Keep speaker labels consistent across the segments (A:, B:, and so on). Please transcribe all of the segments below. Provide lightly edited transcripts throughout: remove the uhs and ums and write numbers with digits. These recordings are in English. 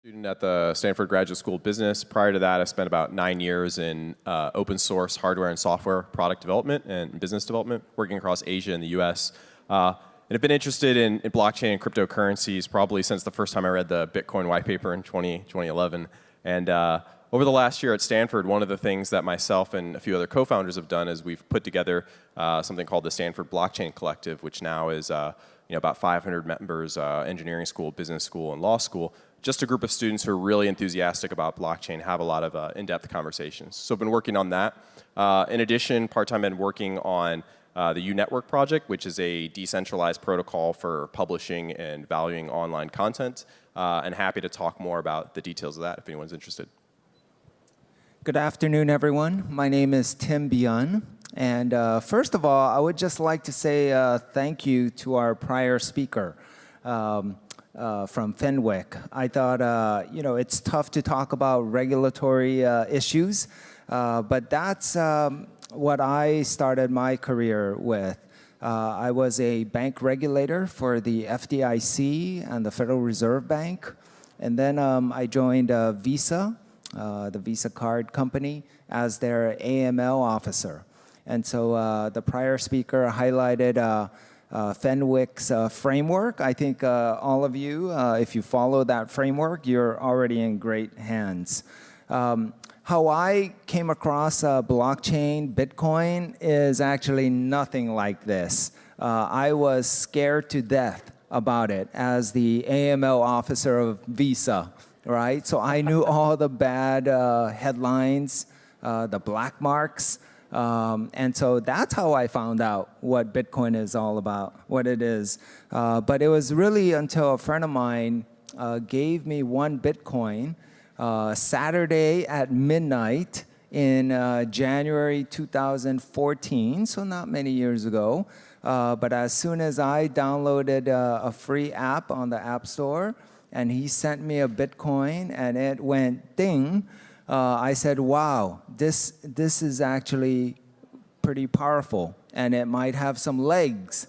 A: Student at the Stanford Graduate School of Business. Prior to that, I spent about 9 years in open source hardware and software product development and business development, working across Asia and the US. And I've been interested in blockchain and cryptocurrencies probably since the first time I read the Bitcoin white paper in 2011. And over the last year at Stanford, one of the things that myself and a few other co-founders have done is we've put together something called the Stanford Blockchain Collective, which now is about 500 members, engineering school, business school, and law school. Just a group of students who are really enthusiastic about blockchain, have a lot of in-depth conversations. So I've been working on that. In addition, part-time I've been working on the U-Network project, which is a decentralized protocol for publishing and valuing online content, and happy to talk more about the details of that if anyone's interested.
B: Good afternoon, everyone. My name is Tim Byun. And first of all, I would just like to say thank you to our prior speaker. From Fenwick. I thought, it's tough to talk about regulatory issues, but that's what I started my career with. I was a bank regulator for the FDIC and the Federal Reserve Bank, and then I joined Visa, the Visa card company, as their AML officer. And so the prior speaker highlighted Fenwick's framework. I think all of you, if you follow that framework, you're already in great hands. How I came across blockchain, Bitcoin, is actually nothing like this. I was scared to death about it as the AML officer of Visa, right? So I knew all the bad headlines, the black marks. And so that's how I found out what Bitcoin is all about, what it is. But it was really until a friend of mine gave me one Bitcoin Saturday at midnight in January 2014, so not many years ago. But as soon as I downloaded a free app on the App Store, and he sent me a Bitcoin, and it went ding, I said, wow, this is actually pretty powerful, and it might have some legs.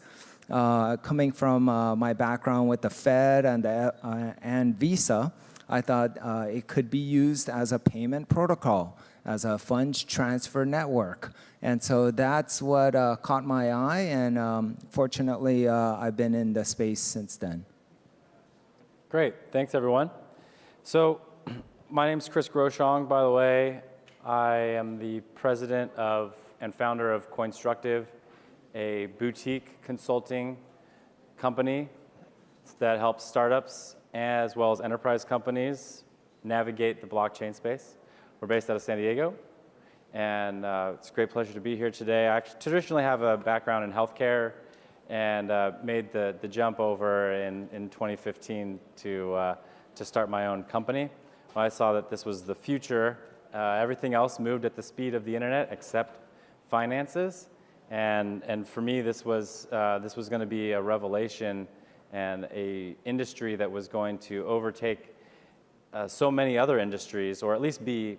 B: Coming from my background with the Fed and Visa, I thought it could be used as a payment protocol, as a funds transfer network. And so that's what caught my eye, and fortunately, I've been in the space since then.
C: Great. Thanks, everyone. So, my name's Chris Groshong, by the way. I am the president and founder of Coinstructive, a boutique consulting company that helps startups as well as enterprise companies navigate the blockchain space. We're based out of San Diego, and it's a great pleasure to be here today. I actually traditionally have a background in healthcare and made the jump over in 2015 to start my own company. I saw that this was the future. Everything else moved at the speed of the internet except finances, and for me, this was going to be a revelation and a industry that was going to overtake so many other industries, or at least be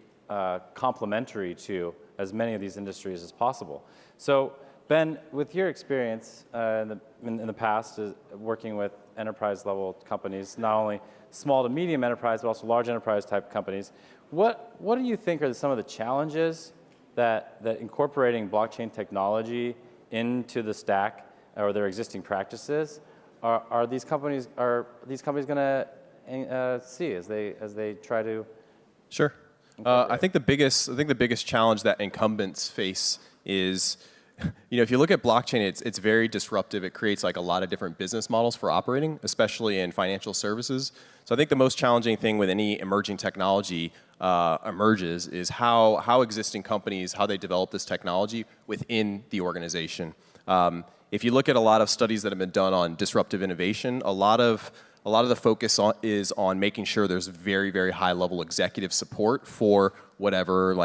C: complementary to as many of these industries as possible. So, Ben, with your experience in the past working with enterprise-level companies, not only small to medium enterprise, but also large enterprise type companies, what do you think are some of the challenges that incorporating blockchain technology into the stack or their existing practices are these companies going to see as they try to? Sure.
A: I think the biggest challenge that incumbents face is, if you look at blockchain, it's very disruptive. It creates like a lot of different business models for operating, especially in financial services. So I think the most challenging thing with any emerging technology emerges is how existing companies, how they develop this technology within the organization. If you look at a lot of studies that have been done on disruptive innovation, a lot of the focus is on making sure there's very, very high level executive support for whatever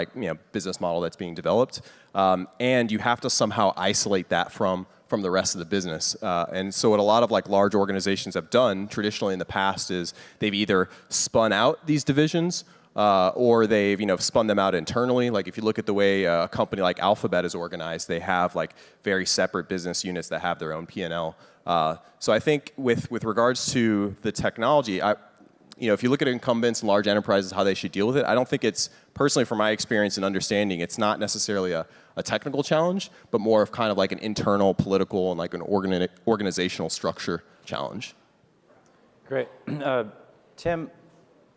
A: business model that's being developed. And you have to somehow isolate that from the rest of the business. And so what a lot of large organizations have done traditionally in the past is they've either spun out these divisions or they've spun them out internally. Like if you look at the way a company like Alphabet is organized, they have very separate business units that have their own P&L. So I think with regards to the technology, if you look at incumbents and large enterprises, how they should deal with it, I don't think it's, personally from my experience and understanding, it's not necessarily a technical challenge, but more of kind of like an internal political and like an organizational structure challenge.
C: Great. Tim,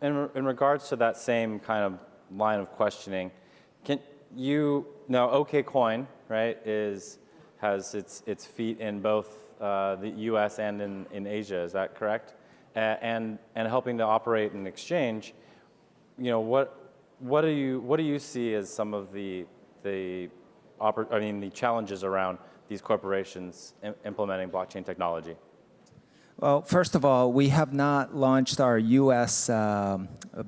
C: in regards to that same kind of line of questioning, can you, now OKCoin, right, has its feet in both the US and in Asia, is that correct? And helping to operate an exchange, what do you see as some of the challenges around these corporations implementing blockchain technology?
B: Well, first of all, we have not launched our U.S.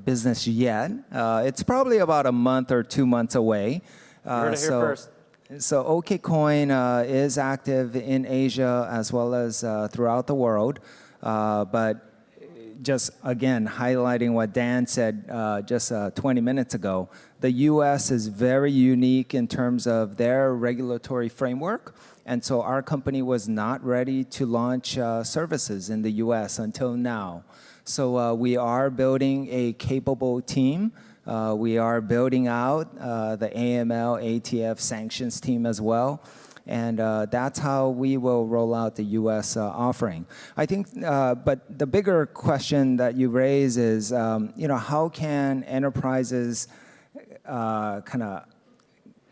B: Business yet. It's probably about a month or 2 months away.
C: You heard it here first.
B: So OKCoin is active in Asia as well as throughout the world. But just again, highlighting what Dan said just 20 minutes ago, the U.S. is very unique in terms of their regulatory framework. And so our company was not ready to launch services in the U.S. until now. So we are building a capable team. We are building out the AML, ATF sanctions team as well. And that's how we will roll out the U.S. offering. I think, but the bigger question that you raise is, how can enterprises kind of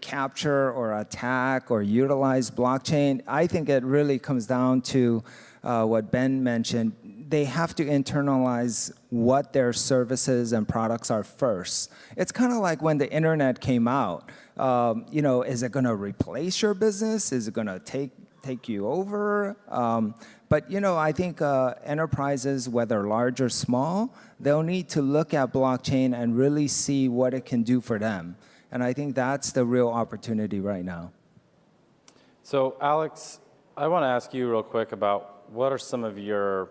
B: capture or attack or utilize blockchain? I think it really comes down to what Ben mentioned. They have to internalize what their services and products are first. It's kind of like when the internet came out. Is it going to replace your business? Is it going to take you over? But I think enterprises, whether large or small, they'll need to look at blockchain and really see what it can do for them. And I think that's the real opportunity right now.
C: So Alex, I want to ask you real quick about what are some of your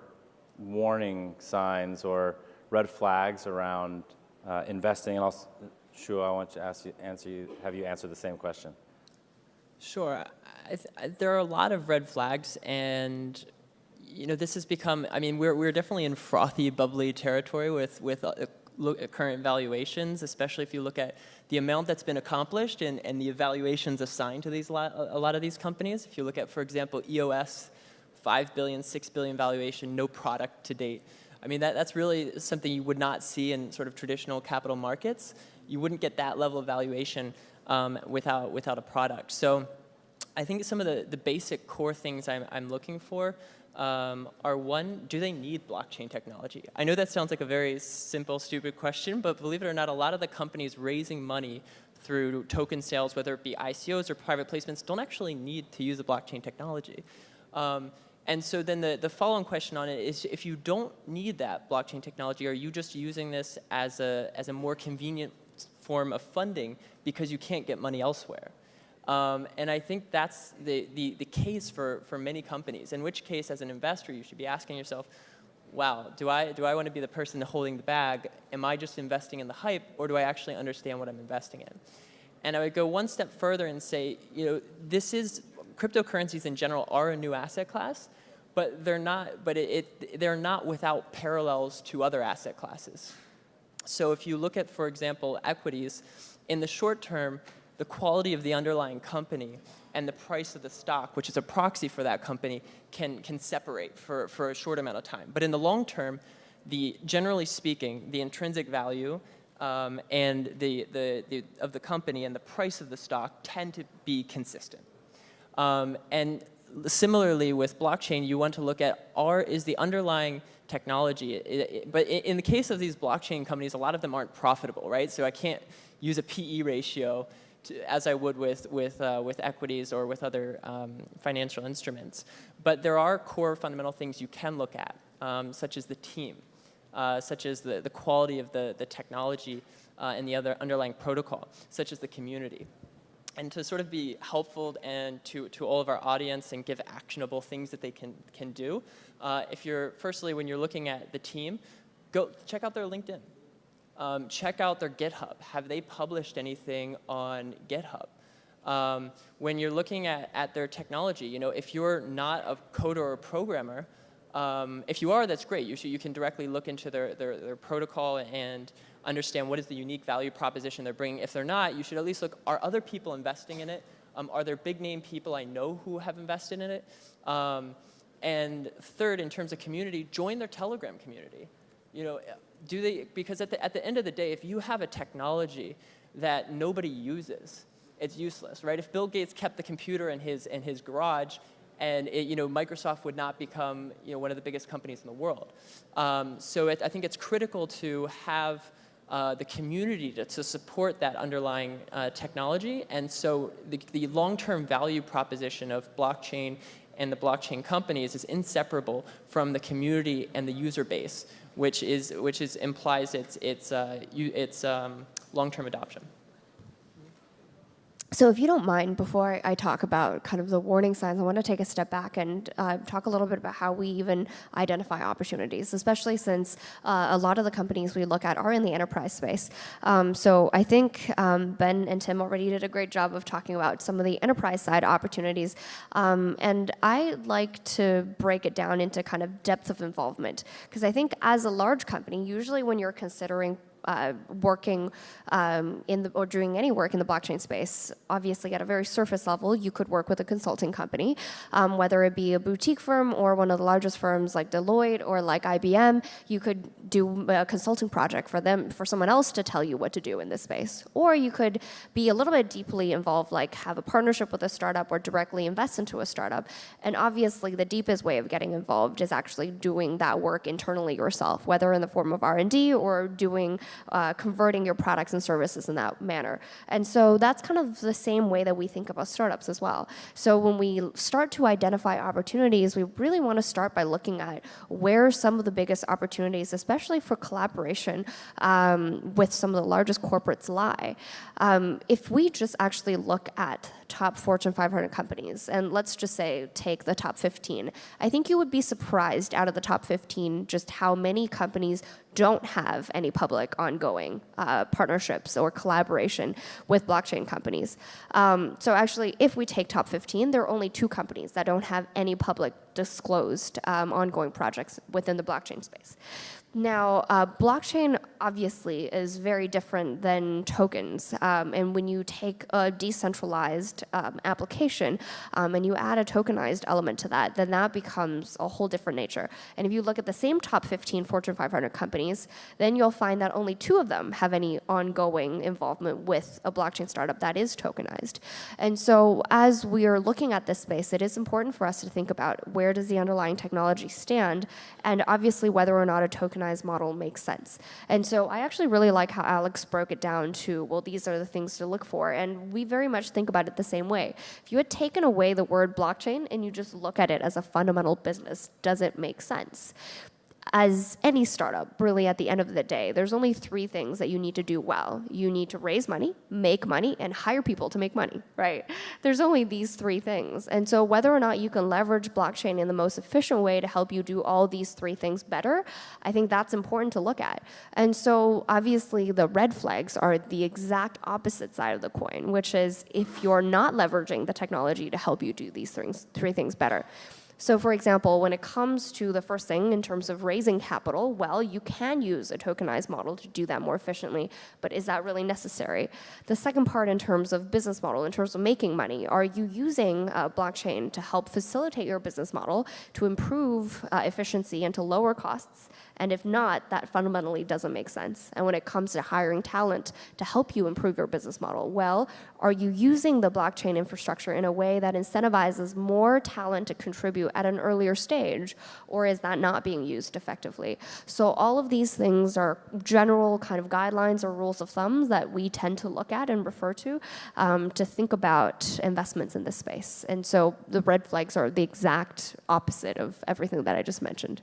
C: warning signs or red flags around investing? And also, Shu, I want to have you answer the same question.
D: Sure. There are a lot of red flags, and this has become. I mean, we're definitely in frothy, bubbly territory with current valuations, especially if you look at the amount that's been accomplished and the evaluations assigned to a lot of these companies. If you look at, for example, EOS, $5 billion, $6 billion valuation, no product to date. I mean, that's really something you would not see in sort of traditional capital markets. You wouldn't get that level of valuation without a product. So I think some of the basic core things I'm looking for are, one, do they need blockchain technology? I know that sounds like a very simple, stupid question, but believe it or not, a lot of the companies raising money through token sales, whether it be ICOs or private placements, don't actually need to use the blockchain technology. And so then the follow-on question on it is, if you don't need that blockchain technology, are you just using this as a more convenient form of funding because you can't get money elsewhere? And I think that's the case for many companies, in which case, as an investor, you should be asking yourself, wow, do I want to be the person holding the bag? Am I just investing in the hype, or do I actually understand what I'm investing in? And I would go one step further and say, cryptocurrencies in general are a new asset class, but they're not without parallels to other asset classes. So if you look at, for example, equities, in the short term, the quality of the underlying company and the price of the stock, which is a proxy for that company, can separate for a short amount of time. But in the long term, generally speaking, the intrinsic value and of the company and the price of the stock tend to be consistent. And similarly with blockchain, you want to look at is the underlying technology, but in the case of these blockchain companies, a lot of them aren't profitable, right? So I can't use a PE ratio as I would with equities or with other financial instruments. But there are core fundamental things you can look at, such as the team, such as the quality of the technology and the other underlying protocol, such as the community. And to sort of be helpful and to all of our audience and give actionable things that they can do, when you're looking at the team, go check out their LinkedIn. Check out their GitHub. Have they published anything on GitHub? When you're looking at their technology, if you're not a coder or a programmer, If you are, that's great. You can directly look into their protocol and understand what is the unique value proposition they're bringing. If they're not, you should at least look, are other people investing in it? Are there big name people I know who have invested in it? And third, in terms of community, join their Telegram community. Because at the end of the day, if you have a technology that nobody uses, it's useless, right? If Bill Gates kept the computer in his garage, and Microsoft would not become one of the biggest companies in the world. So I think it's critical to have the community to support that underlying technology. And so the long-term value proposition of blockchain and the blockchain companies is inseparable from the community and the user base, which implies its long-term adoption.
E: So if you don't mind, before I talk about kind of the warning signs, I want to take a step back and talk a little bit about how we even identify opportunities, especially since a lot of the companies we look at are in the enterprise space. So I think Ben and Tim already did a great job of talking about some of the enterprise side opportunities. And I like to break it down into kind of depth of involvement, because I think as a large company, usually when you're considering working or doing any work in the blockchain space, obviously at a very surface level, you could work with a consulting company, whether it be a boutique firm or one of the largest firms like Deloitte or like IBM. You could do a consulting project for someone else to tell you what to do in this space. Or you could be a little bit deeply involved, like have a partnership with a startup or directly invest into a startup. And obviously the deepest way of getting involved is actually doing that work internally yourself, whether in the form of R&D or doing converting your products and services in that manner. And so that's kind of the same way that we think about startups as well. So when we start to identify opportunities, we really want to start by looking at where some of the biggest opportunities, especially for collaboration with some of the largest corporates, lie. If we just actually look at top Fortune 500 companies, and let's just say take the top 15, I think you would be surprised out of the top 15 just how many companies don't have any public ongoing partnerships or collaboration with blockchain companies. So actually, if we take top 15, there are only 2 companies that don't have any public disclosed ongoing projects within the blockchain space. Now, blockchain obviously is very different than tokens. And when you take a decentralized application and you add a tokenized element to that, then that becomes a whole different nature. And if you look at the same top 15 Fortune 500 companies, then you'll find that only 2 of them have any ongoing involvement with a blockchain startup that is tokenized. And so as we are looking at this space, it is important for us to think about where does the underlying technology stand, and obviously whether or not a tokenized model makes sense. And so I actually really like how Alex broke it down to, well, these are the things to look for. And we very much think about it the same way. If you had taken away the word blockchain and you just look at it as a fundamental business, does it make sense? As any startup, really at the end of the day, there's only 3 things that you need to do well. You need to raise money, make money, and hire people to make money, right? There's only these 3 things. And so whether or not you can leverage blockchain in the most efficient way to help you do all these 3 things better, I think that's important to look at. And so obviously the red flags are the exact opposite side of the coin, which is if you're not leveraging the technology to help you do these 3 things better. So for example, when it comes to the first thing in terms of raising capital, well, you can use a tokenized model to do that more efficiently, but is that really necessary? The second part in terms of business model, in terms of making money, are you using blockchain to help facilitate your business model to improve efficiency and to lower costs? And if not, that fundamentally doesn't make sense. And when it comes to hiring talent to help you improve your business model, well, are you using the blockchain infrastructure in a way that incentivizes more talent to contribute at an earlier stage, or is that not being used effectively? So all of these things are general kind of guidelines or rules of thumbs that we tend to look at and refer to think about investments in this space. And so the red flags are the exact opposite of everything that I just mentioned.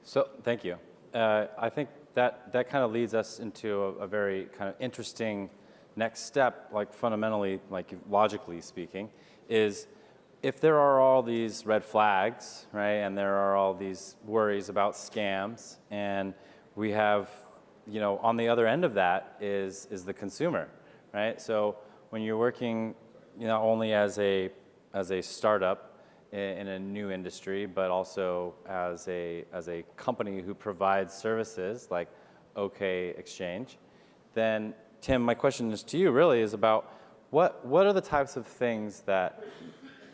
C: So thank you. I think that kind of leads us into a very kind of interesting next step, like fundamentally, like logically speaking, is if there are all these red flags, right, and there are all these worries about scams, and we have, on the other end of that is the consumer, right? So when you're working, only as a startup, in a new industry, but also as a company who provides services like OK Exchange, then Tim, my question is to you really is about what are the types of things that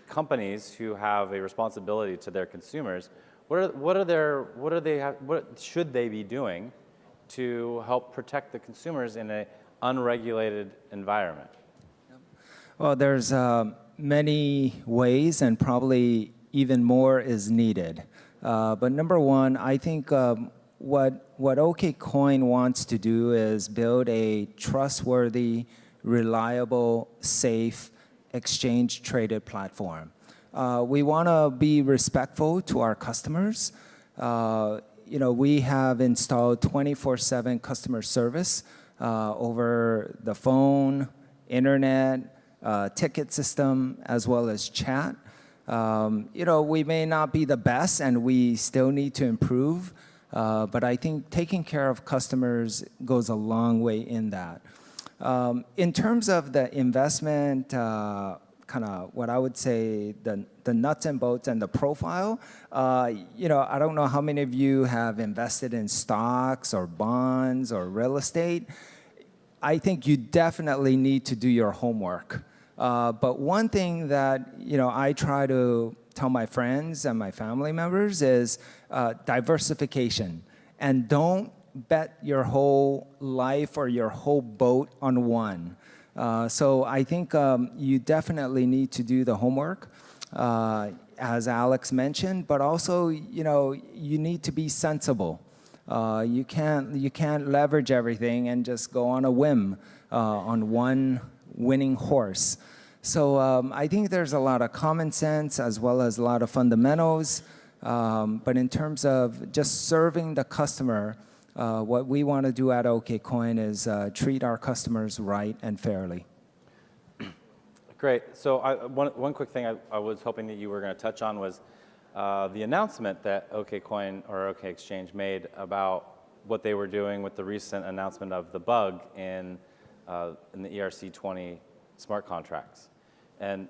C: companies who have a responsibility to their consumers, what should they be doing to help protect the consumers in an unregulated environment?
B: Well, there's many ways, and probably even more is needed. But number one, I think what OKCoin wants to do is build a trustworthy, reliable, safe, exchange-traded platform. We want to be respectful to our customers. We have installed 24/7 customer service over the phone, internet, ticket system, as well as chat. We may not be the best, and we still need to improve. But I think taking care of customers goes a long way in that. In terms of the investment, kind of what I would say, the nuts and bolts and the profile, I don't know how many of you have invested in stocks or bonds or real estate. I think you definitely need to do your homework. But one thing that I try to tell my friends and my family members is diversification. And don't bet your whole life or your whole boat on one. So I think you definitely need to do the homework, as Alex mentioned, but also you need to be sensible. You can't leverage everything and just go on a whim on one winning horse. So I think there's a lot of common sense as well as a lot of fundamentals. But in terms of just serving the customer, what we want to do at OKCoin is treat our customers right and fairly.
C: Great. So one quick thing I was hoping that you were going to touch on was the announcement that OKCoin or OK Exchange made about what they were doing with the recent announcement of the bug in the ERC-20 smart contracts. And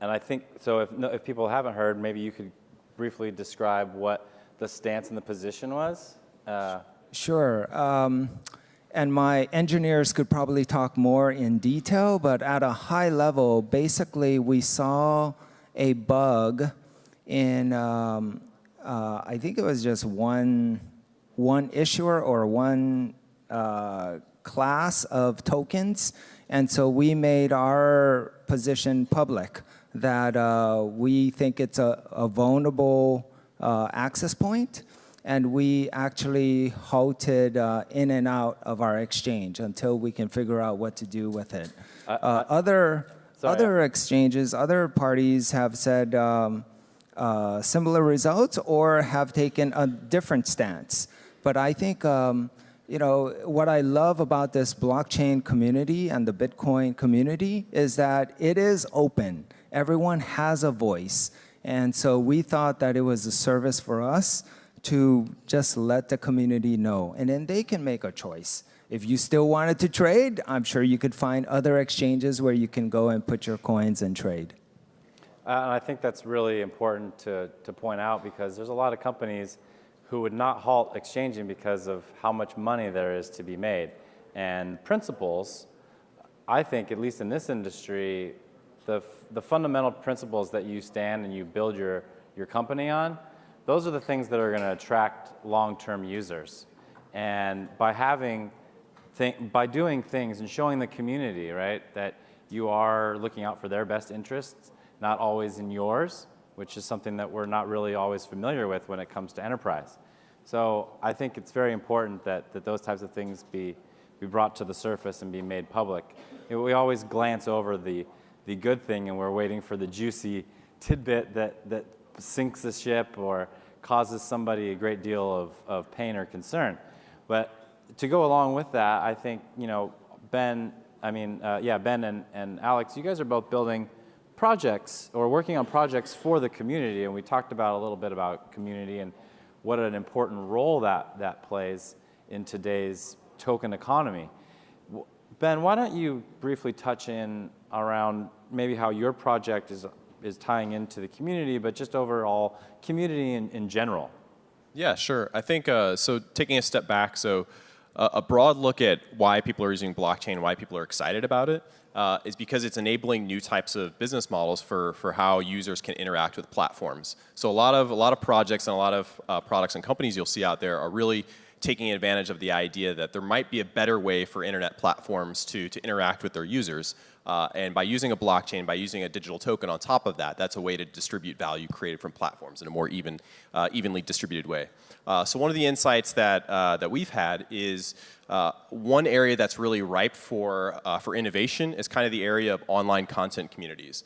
C: I think, so if people haven't heard, maybe you could briefly describe what the stance and the position was?
B: Sure. And my engineers could probably talk more in detail, but at a high level, basically we saw a bug in, I think it was just one issuer or one class of tokens. And so we made our position public that we think it's a vulnerable access point. And we actually halted in and out of our exchange until we can figure out what to do with it. Other exchanges, other parties have said similar results or have taken a different stance. But I think what I love about this blockchain community and the Bitcoin community is that it is open. Everyone has a voice. And so we thought that it was a service for us to just let the community know. And then they can make a choice. If you still wanted to trade, I'm sure you could find other exchanges where you can go and put your coins and trade.
C: And I think that's really important to point out because there's a lot of companies who would not halt exchanging because of how much money there is to be made. And principles, I think, at least in this industry, the fundamental principles that you stand and you build your company on, those are the things that are going to attract long-term users. And by doing things and showing the community, right, that you are looking out for their best interests, not always in yours, which is something that we're not really always familiar with when it comes to enterprise. So I think it's very important that those types of things be brought to the surface and be made public. We always glance over the good thing and we're waiting for the juicy tidbit that sinks the ship or causes somebody a great deal of pain or concern. But to go along with that, I think, Ben and Alex, you guys are both building projects or working on projects for the community, and we talked about a little bit about community and what an important role that plays in today's token economy. Ben, why don't you briefly touch in around maybe how your project is is tying into the community, but just overall community in general.
A: Yeah, sure. I think, so taking a step back, so a broad look at why people are using blockchain, why people are excited about it, is because it's enabling new types of business models for how users can interact with platforms. So a lot of projects and a lot of products and companies you'll see out there are really taking advantage of the idea that there might be a better way for internet platforms to interact with their users. And by using a blockchain, by using a digital token on top of that, that's a way to distribute value created from platforms in a more evenly distributed way. So one of the insights that we've had is one area that's really ripe for innovation is kind of the area of online content communities.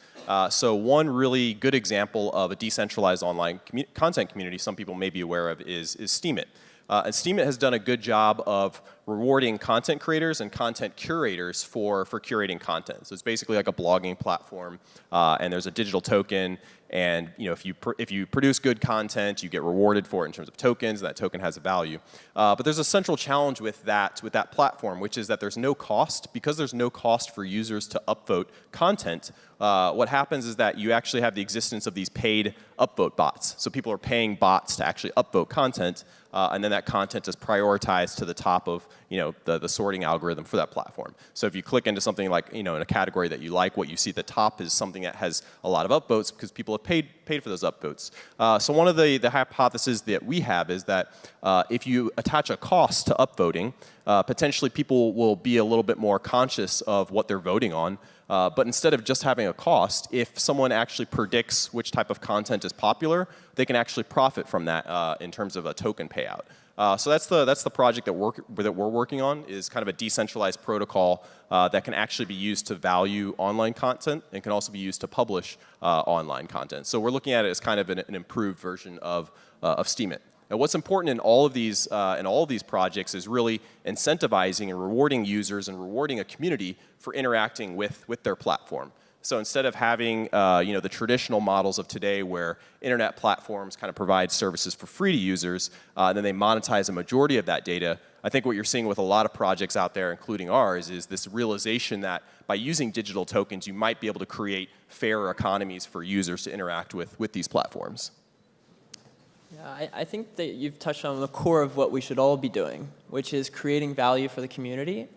A: So one really good example of a decentralized online content community some people may be aware of is Steemit. And Steemit has done a good job of rewarding content creators and content curators for curating content. So it's basically like a blogging platform, and there's a digital token, and if you produce good content, you get rewarded for it in terms of tokens, and that token has a value. But there's a central challenge with that platform, which is that there's no cost. Because there's no cost for users to upvote content, what happens is that you actually have the existence of these paid upvote bots. So people are paying bots to actually upvote content, and then that content is prioritized to the top of the sorting algorithm for that platform. So if you click into something like in a category that you like, what you see at the top is something that has a lot of upvotes because people have paid for those upvotes. So one of the hypotheses that we have is that if you attach a cost to upvoting, potentially people will be a little bit more conscious of what they're voting on. But instead of just having a cost, if someone actually predicts which type of content is popular, they can actually profit from that in terms of a token payout. So that's the project that we're working on, is kind of a decentralized protocol that can actually be used to value online content and can also be used to publish online content. So we're looking at it as kind of an improved version of Steemit. And what's important in all of these projects is really incentivizing and rewarding users and rewarding a community for interacting with their platform. So instead of having the traditional models of today where internet platforms kind of provide services for free to users, and then they monetize a majority of that data, I think what you're seeing with a lot of projects out there, including ours, is this realization that by using digital tokens, you might be able to create fairer economies for users to interact with these platforms.
D: Yeah, I think that you've touched on the core of what we should all be doing, which is creating value for the community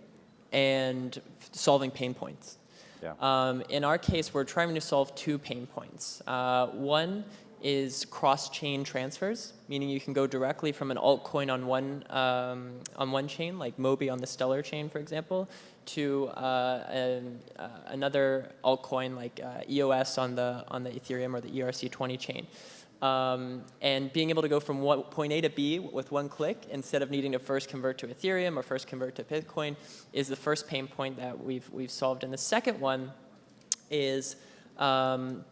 D: and solving pain points.
C: Yeah.
D: In our case, we're trying to solve two pain points. One is cross-chain transfers, meaning you can go directly from an altcoin on one chain, like Mobi on the Stellar chain, for example, to another altcoin like EOS on the Ethereum or the ERC20 chain. And being able to go from point A to B with one click instead of needing to first convert to Ethereum or first convert to Bitcoin is the first pain point that we've solved. And the second one is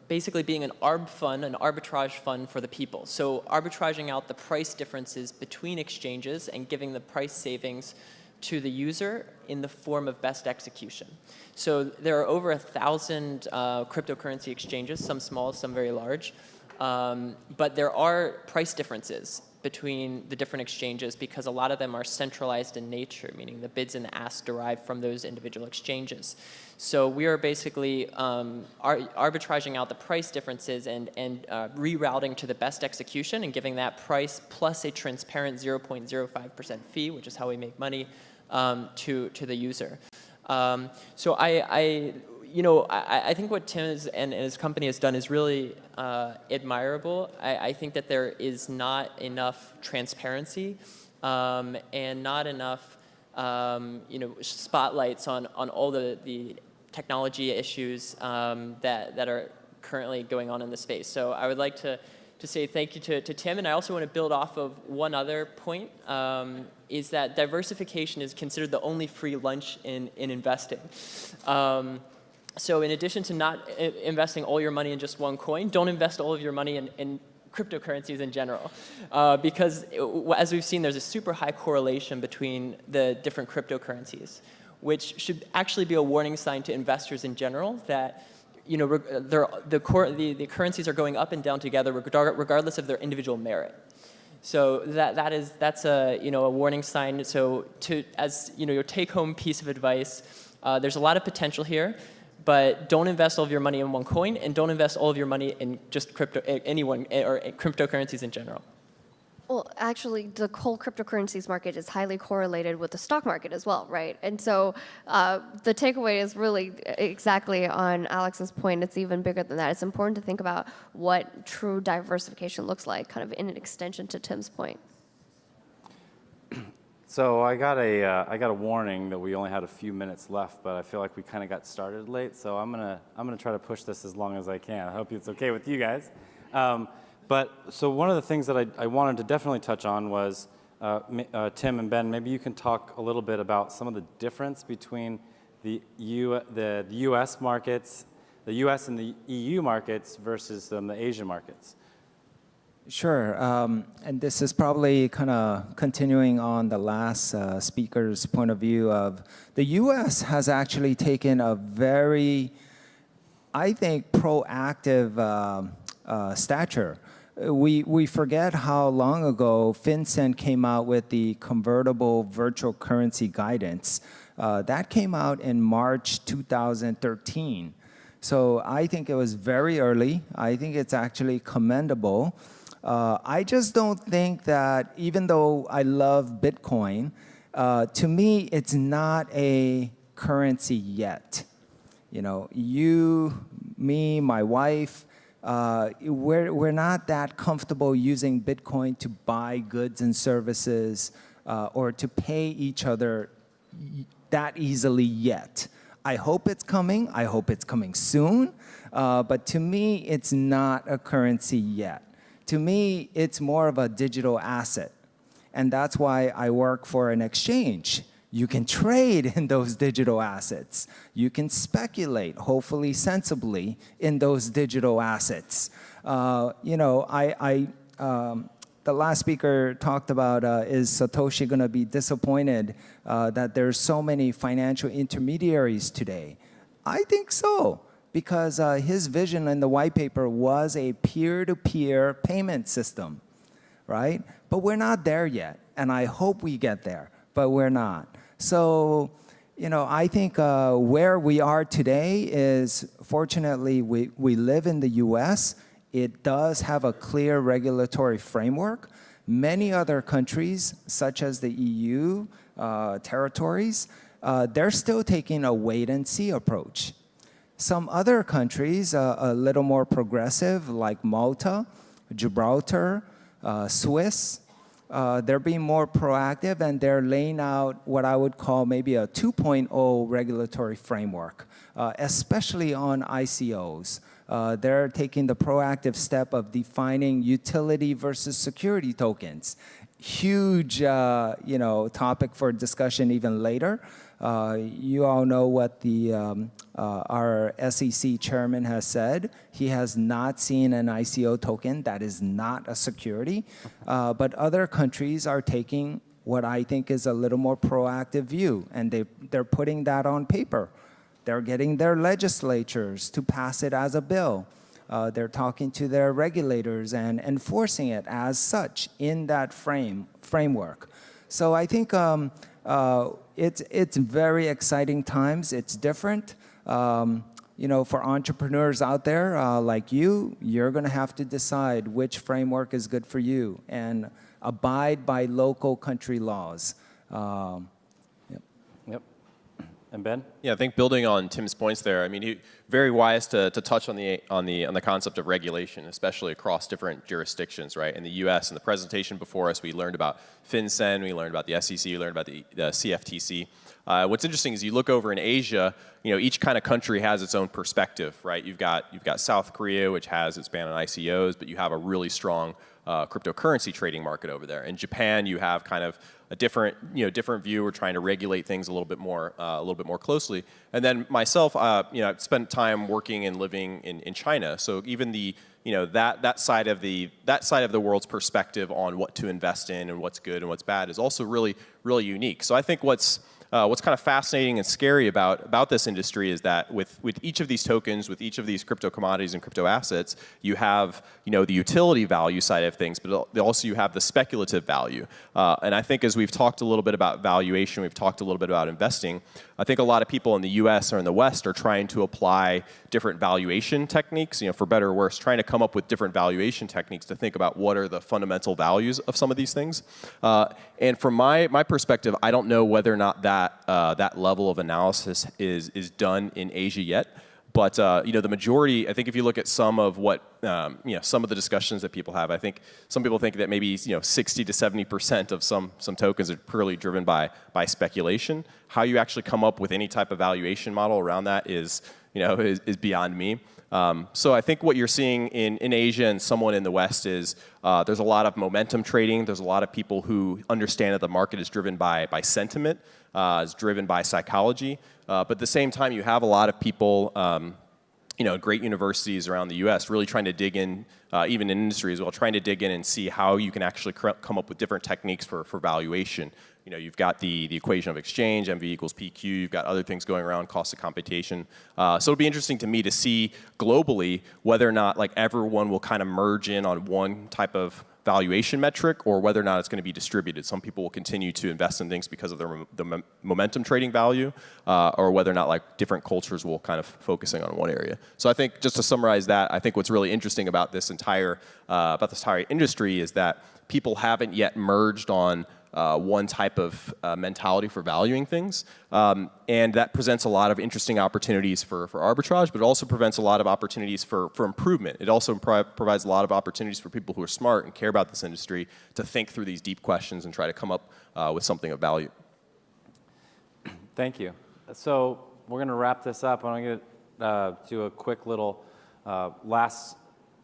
D: basically being an arb fund, an arbitrage fund for the people. So arbitraging out the price differences between exchanges and giving the price savings to the user in the form of best execution. So there are over 1,000 cryptocurrency exchanges, some small, some very large. But there are price differences between the different exchanges because a lot of them are centralized in nature, meaning the bids and the asks derive from those individual exchanges. So we are basically arbitraging out the price differences and rerouting to the best execution and giving that price plus a transparent 0.05% fee, which is how we make money, to the user. So I think what Tim and his company has done is really admirable. I think that there is not enough transparency and not enough spotlights on all the technology issues that are currently going on in the space. So I would like to say thank you to Tim, and I also want to build off of one other point, is that diversification is considered the only free lunch in investing. So in addition to not investing all your money in just one coin, don't invest all of your money in cryptocurrencies in general. Because as we've seen, there's a super high correlation between the different cryptocurrencies, which should actually be a warning sign to investors in general that the currencies are going up and down together regardless of their individual merit. So that's a warning sign. So as your take-home piece of advice, there's a lot of potential here. but don't invest all of your money in one coin, and don't invest all of your money in just cryptocurrencies in general.
E: Well, actually, the whole cryptocurrencies market is highly correlated with the stock market as well, right? And so the takeaway is really exactly on Alex's point. It's even bigger than that. It's important to think about what true diversification looks like, kind of in an extension to Tim's point.
C: So I got a warning that we only had a few minutes left, but I feel like we kind of got started late. So I'm gonna try to push this as long as I can. I hope it's okay with you guys. So one of the things that I wanted to definitely touch on was, Tim and Ben, maybe you can talk a little bit about some of the difference between the U.S. markets, the U.S. and the EU markets versus the Asian markets.
B: Sure, and this is probably kind of continuing on the last speaker's point of view of the U.S. has actually taken a very, I think, proactive stature. We forget how long ago FinCEN came out with the convertible virtual currency guidance. That came out in March 2013. So I think it was very early. I think it's actually commendable. I just don't think that, even though I love Bitcoin, to me, it's not a currency yet. You know, you, me, my wife, we're not that comfortable using Bitcoin to buy goods and services or to pay each other that easily yet. I hope it's coming. I hope it's coming soon. But to me, it's not a currency yet. To me, it's more of a digital asset. And that's why I work for an exchange. You can trade in those digital assets. You can speculate, hopefully sensibly, in those digital assets. You know, the last speaker talked about, is Satoshi going to be disappointed that there's so many financial intermediaries today? I think so, because his vision in the white paper was a peer-to-peer payment system, right? But we're not there yet, and I hope we get there, but we're not. So, you know, I think where we are today is, fortunately, we live in the US. It does have a clear regulatory framework. Many other countries, such as the EU territories, they're still taking a wait-and-see approach. Some other countries, a little more progressive, like Malta, Gibraltar, Swiss, they're being more proactive, and they're laying out what I would call maybe a 2.0 regulatory framework, especially on ICOs. They're taking the proactive step of defining utility versus security tokens. Huge, you know, topic for discussion even later. You all know what our SEC chairman has said. He has not seen an ICO token that is not a security. But other countries are taking what I think is a little more proactive view, and they're putting that on paper. They're getting their legislatures to pass it as a bill. They're talking to their regulators and enforcing it as such in that framework. So I think it's very exciting times. It's different. You know, for entrepreneurs out there like you're going to have to decide which framework is good for you and abide by local country laws.
C: Yep. And Ben?
A: Yeah, I think building on Tim's points there, I mean, he very wise to touch on the concept of regulation, especially across different jurisdictions, right? In the U.S., in the presentation before us, we learned about FinCEN, we learned about the SEC, we learned about the CFTC. What's interesting is you look over in Asia, you know, each kind of country has its own perspective, right? You've got South Korea, which has its ban on ICOs, but you have a really strong cryptocurrency trading market over there. In Japan, you have kind of a different view. We're trying to regulate things a little bit more closely. And then myself, you know, I've spent time working and living in China. So even that side of the world's perspective on what to invest in and what's good and what's bad is also really, really unique. So I think what's what's kind of fascinating and scary about this industry is that with each of these tokens, with each of these crypto commodities and crypto assets, you have the utility value side of things, but also you have the speculative value. And I think as we've talked a little bit about valuation, we've talked a little bit about investing, I think a lot of people in the US or in the West are trying to apply different valuation techniques, for better or worse, trying to come up with different valuation techniques to think about what are the fundamental values of some of these things. And from my perspective, I don't know whether or not that level of analysis is done in Asia yet. But the majority, I think, if you look at some of what some of the discussions that people have, I think some people think that maybe 60 to 70% of some tokens are purely driven by speculation. How you actually come up with any type of valuation model around that is beyond me. So I think what you're seeing in Asia and somewhat in the West is there's a lot of momentum trading. There's a lot of people who understand that the market is driven by sentiment, is driven by psychology. But at the same time, you have a lot of people, great universities around the U.S. really trying to dig in, even in industry as well, trying to dig in and see how you can actually come up with different techniques for valuation. You've got the equation of exchange, MV equals PQ. You've got other things going around, cost of computation. So it'll be interesting to me to see globally whether or not everyone will kind of merge in on one type of valuation metric, or whether or not it's going to be distributed. Some people will continue to invest in things because of the momentum trading value, or whether or not different cultures will kind of focusing on one area. So I think just to summarize that, I think what's really interesting about this entire industry is that people haven't yet merged on one type of mentality for valuing things. And that presents a lot of interesting opportunities for arbitrage, but it also prevents a lot of opportunities for improvement. It also provides a lot of opportunities for people who are smart and care about this industry to think through these deep questions and try to come up with something of value.
C: Thank you. So we're going to wrap this up. I'm going to do a quick little last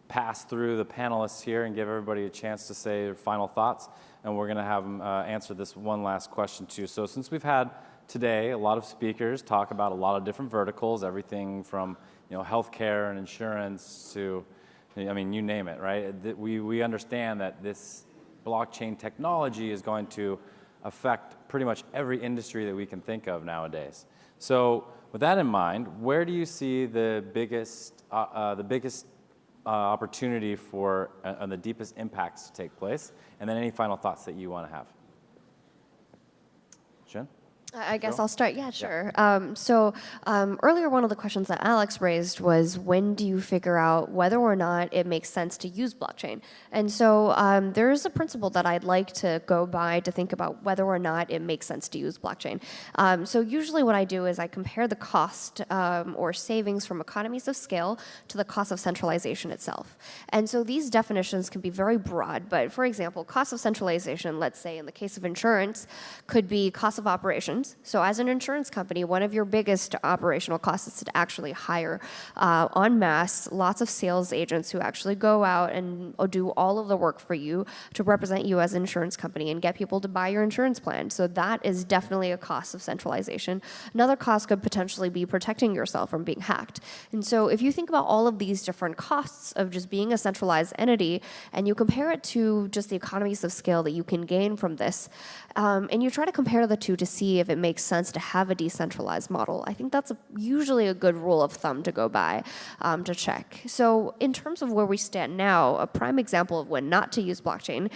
C: pass through the panelists here and give everybody a chance to say their final thoughts. And we're going to have them answer this one last question too. So since we've had today a lot of speakers talk about a lot of different verticals, everything from healthcare and insurance to, you name it, right? We understand that this blockchain technology is going to affect pretty much every industry that we can think of nowadays. So with that in mind, where do you see the biggest opportunity for and the deepest impacts to take place? And then any final thoughts that you want to have? Jen?
E: I guess I'll start. Yeah, sure. Earlier, one of the questions that Alex raised was, when do you figure out whether or not it makes sense to use blockchain? And so there is a principle that I'd like to go by to think about whether or not it makes sense to use blockchain. So usually what I do is I compare the cost or savings from economies of scale to the cost of centralization itself. And so these definitions can be very broad, but for example, cost of centralization, let's say in the case of insurance, could be cost of operations. So as an insurance company, one of your biggest operational costs is to actually hire en masse lots of sales agents who actually go out and do all of the work for you to represent you as an insurance company and get people to buy your insurance plan. So that is definitely a cost of centralization. Another cost could potentially be protecting yourself from being hacked. And so if you think about all of these different costs of just being a centralized entity and you compare it to just the economies of scale that you can gain from this, and you try to compare the two to see if it makes sense to have a decentralized model, I think that's usually a good rule of thumb to go by to check. So in terms of where we stand now, a prime example of when not to use blockchain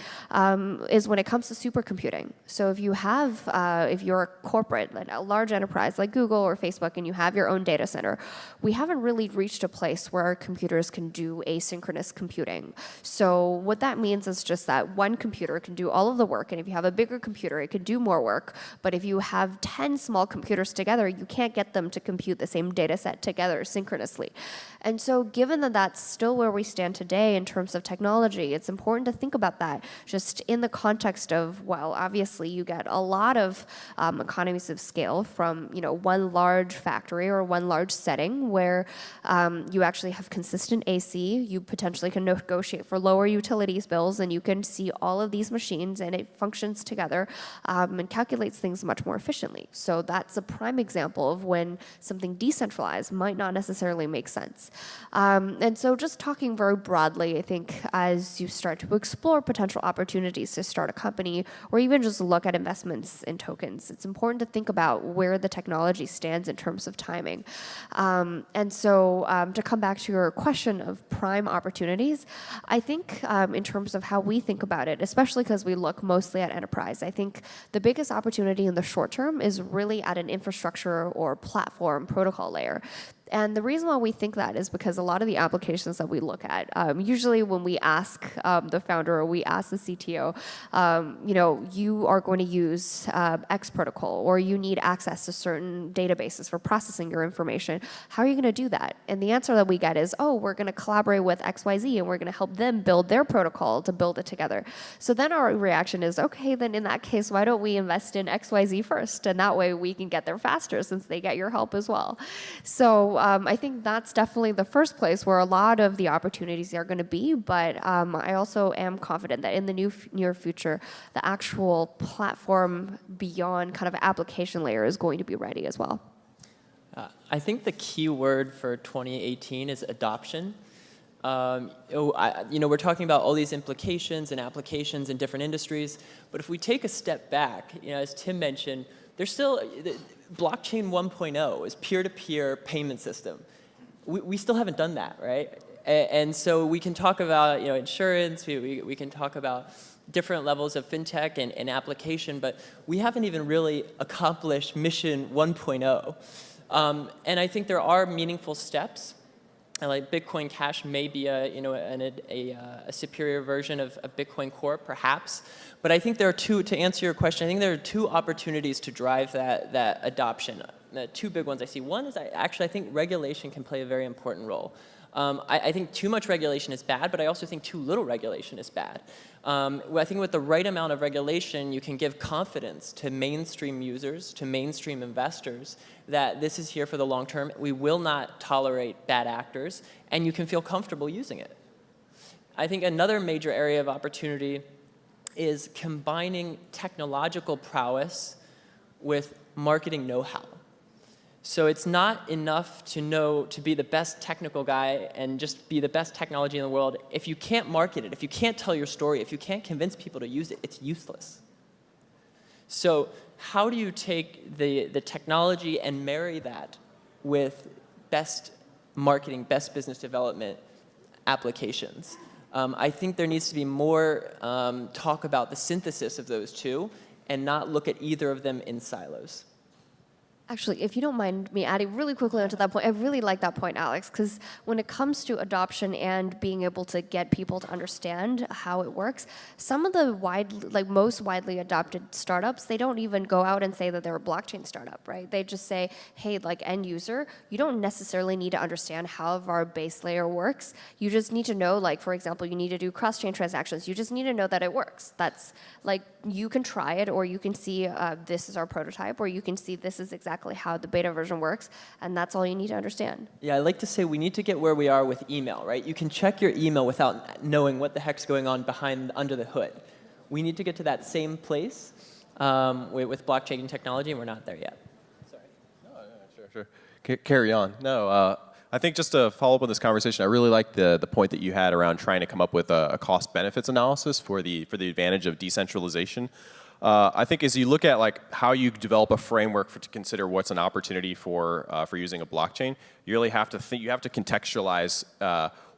E: is when it comes to supercomputing. So if you're a corporate, like a large enterprise like Google or Facebook, and you have your own data center, we haven't really reached a place where our computers can do asynchronous computing. So what that means is just that one computer can do all of the work, and if you have a bigger computer, it could do more work. But if you have 10 small computers together, you can't get them to compute the same data set together synchronously. And so given that that's still where we stand today in terms of technology, it's important to think about that just in the context of, well, obviously you get a lot of economies of scale from one large factory or one large setting where you actually have consistent AC, you potentially can negotiate for lower utilities bills, and you can see all of these machines and it functions together and calculates things much more efficiently. efficiently. So that's a prime example of when something decentralized might not necessarily make sense. And so just talking very broadly, I think as you start to explore potential opportunities to start a company or even just look at investments in tokens, it's important to think about where the technology stands in terms of timing. And so to come back to your question of prime opportunities, I think in terms of how we think about it, especially because we look mostly at enterprise, I think the biggest opportunity in the short term is really at an infrastructure or platform protocol layer. And the reason why we think that is because a lot of the applications that we look at, usually when we ask the founder or we ask the CTO, you are going to use X protocol or you need access to certain databases for processing your information. How are you going to do that? And the answer that we get is, oh, we're going to collaborate with XYZ and we're going to help them build their protocol to build it together. So then our reaction is, okay, then in that case, why don't we invest in XYZ first? And that way we can get there faster since they get your help as well. So I think that's definitely the first place where a lot of the opportunities are going to be, but I also am confident that in the near future, the actual platform beyond kind of application layer is going to be ready as well.
D: I think the key word for 2018 is adoption. We're talking about all these implications and applications in different industries, but if we take a step back, as Tim mentioned, there's still blockchain 1.0 is peer-to-peer payment system. We still haven't done that, right? And so we can talk about insurance, we can talk about different levels of fintech and application, but we haven't even really accomplished mission 1.0. And I think there are meaningful steps. Like Bitcoin Cash may be a superior version of Bitcoin Core, perhaps. But I think there are to answer your question, I think there are two opportunities to drive that adoption. Two big ones I see. One is I think regulation can play a very important role. I think too much regulation is bad, but I also think too little regulation is bad. I think with the right amount of regulation, you can give confidence to mainstream users, to mainstream investors, that this is here for the long term. We will not tolerate bad actors, and you can feel comfortable using it. I think another major area of opportunity is combining technological prowess with marketing know-how. So it's not enough to be the best technical guy and just be the best technology in the world. If you can't market it, if you can't tell your story, if you can't convince people to use it, it's useless. So how do you take the technology and marry that with best marketing, best business development applications? I think there needs to be more talk about the synthesis of those two and not look at either of them in silos.
E: Actually, if you don't mind me adding really quickly onto that point, I really like that point, Alex, because when it comes to adoption and being able to get people to understand how it works, some of the most widely adopted startups, they don't even go out and say that they're a blockchain startup, right? They just say, hey, like end user, you don't necessarily need to understand how our base layer works. You just need to know, like, for example, you need to do cross-chain transactions. You just need to know that it works. That's like, you can try it, or you can see this is our prototype, or you can see this is exactly how the beta version works, and that's all you need to understand.
D: Yeah, I like to say we need to get where we are with email, right? You can check your email without knowing what the heck's going on under the hood. We need to get to that same place with blockchain technology, and we're not there yet. Sorry.
A: No, sure. Carry on. No, I think just to follow up on this conversation, I really like the point that you had around trying to come up with a cost-benefits analysis for the advantage of decentralization. I think as you look at how you develop a framework to consider what's an opportunity for using a blockchain, you really have to contextualize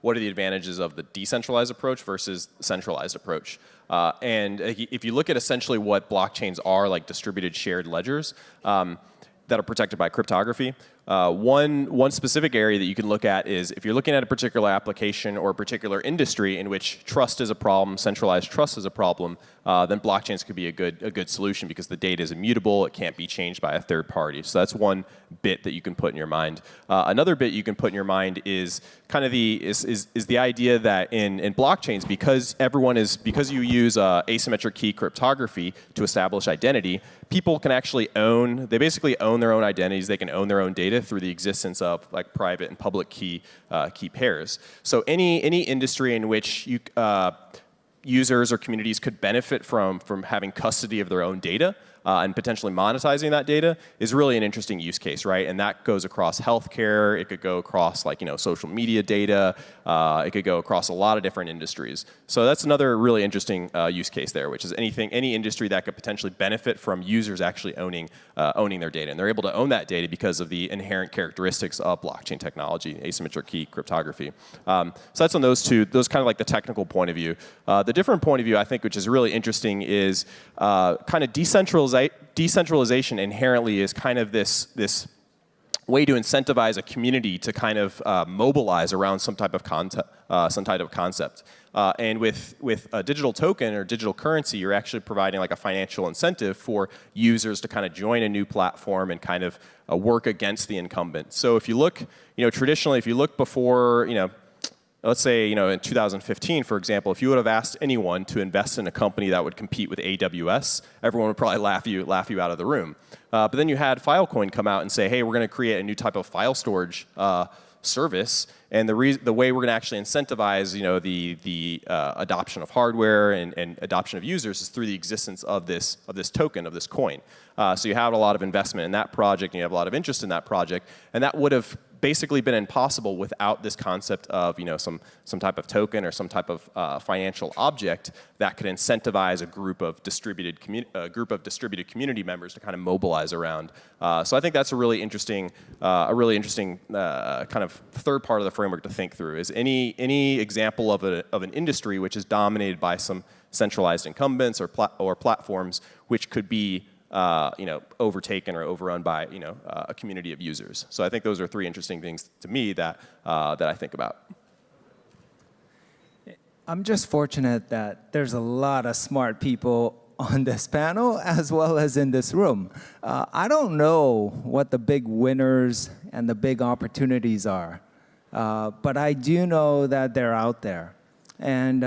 A: what are the advantages of the decentralized approach versus centralized approach. And if you look at essentially what blockchains are, like distributed shared ledgers that are protected by cryptography, one specific area that you can look at is if you're looking at a particular application or a particular industry in which trust is a problem, centralized trust is a problem, then blockchains could be a good solution because the data is immutable, it can't be changed by a third party. So that's one bit that you can put in your mind. Another bit you can put in your mind is kind of the idea that in blockchains, because you use asymmetric key cryptography to establish identity, people can actually they basically own their own identities, they can own their own data through the existence of private and public key pairs. So any industry in which users or communities could benefit from having custody of their own data, and potentially monetizing that data is really an interesting use case, right? And that goes across healthcare. It could go across social media data. It could go across a lot of different industries. So that's another really interesting use case there, which is any industry that could potentially benefit from users actually owning their data. And they're able to own that data because of the inherent characteristics of blockchain technology, asymmetric key cryptography. So that's on those kind of like the technical point of view. The different point of view, I think, which is really interesting is kind of decentralization inherently is kind of this way to incentivize a community to kind of mobilize around some type of concept. And with a digital token or digital currency, you're actually providing like a financial incentive for users to kind of join a new platform and kind of work against the incumbent. So if you look, traditionally, if you look before, let's say, in 2015, for example, if you would have asked anyone to invest in a company that would compete with AWS, everyone would probably laugh you out of the room. But then you had Filecoin come out and say, hey, we're going to create a new type of file storage service, and the way we're going to actually incentivize, the adoption of hardware and adoption of users is through the existence of this token, of this coin. So you have a lot of investment in that project, and you have a lot of interest in that project, and that would have basically been impossible without this concept of some type of token or some type of financial object that could incentivize a group of distributed community members to kind of mobilize around. So I think that's a really interesting kind of third part of the framework to think through. Is any example of an industry which is dominated by some centralized incumbents or platforms which could be overtaken or overrun by a community of users. So I think those are three interesting things to me that I think about.
B: I'm just fortunate that there's a lot of smart people on this panel as well as in this room. I don't know what the big winners and the big opportunities are, but I do know that they're out there. And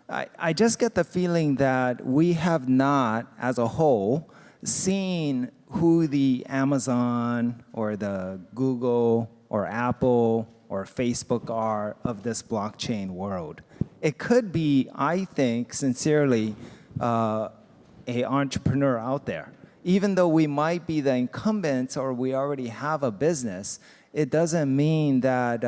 B: I just get the feeling that we have not, as a whole, seen who the Amazon or the Google or Apple or Facebook are of this blockchain world. It could be, I think, sincerely, an entrepreneur out there. Even though we might be the incumbents or we already have a business, it doesn't mean that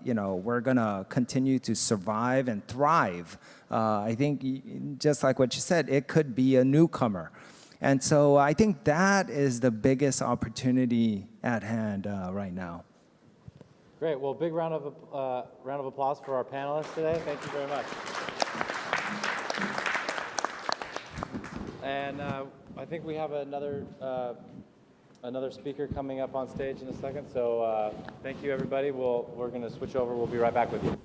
B: we're going to continue to survive and thrive. I think, just like what you said, it could be a newcomer. And so I think that is the biggest opportunity at hand right now.
C: Great. Well, big round of applause for our panelists today. Thank you very much. And I think we have another speaker coming up on stage in a second. So thank you, everybody. We're going to switch over. We'll be right back with you.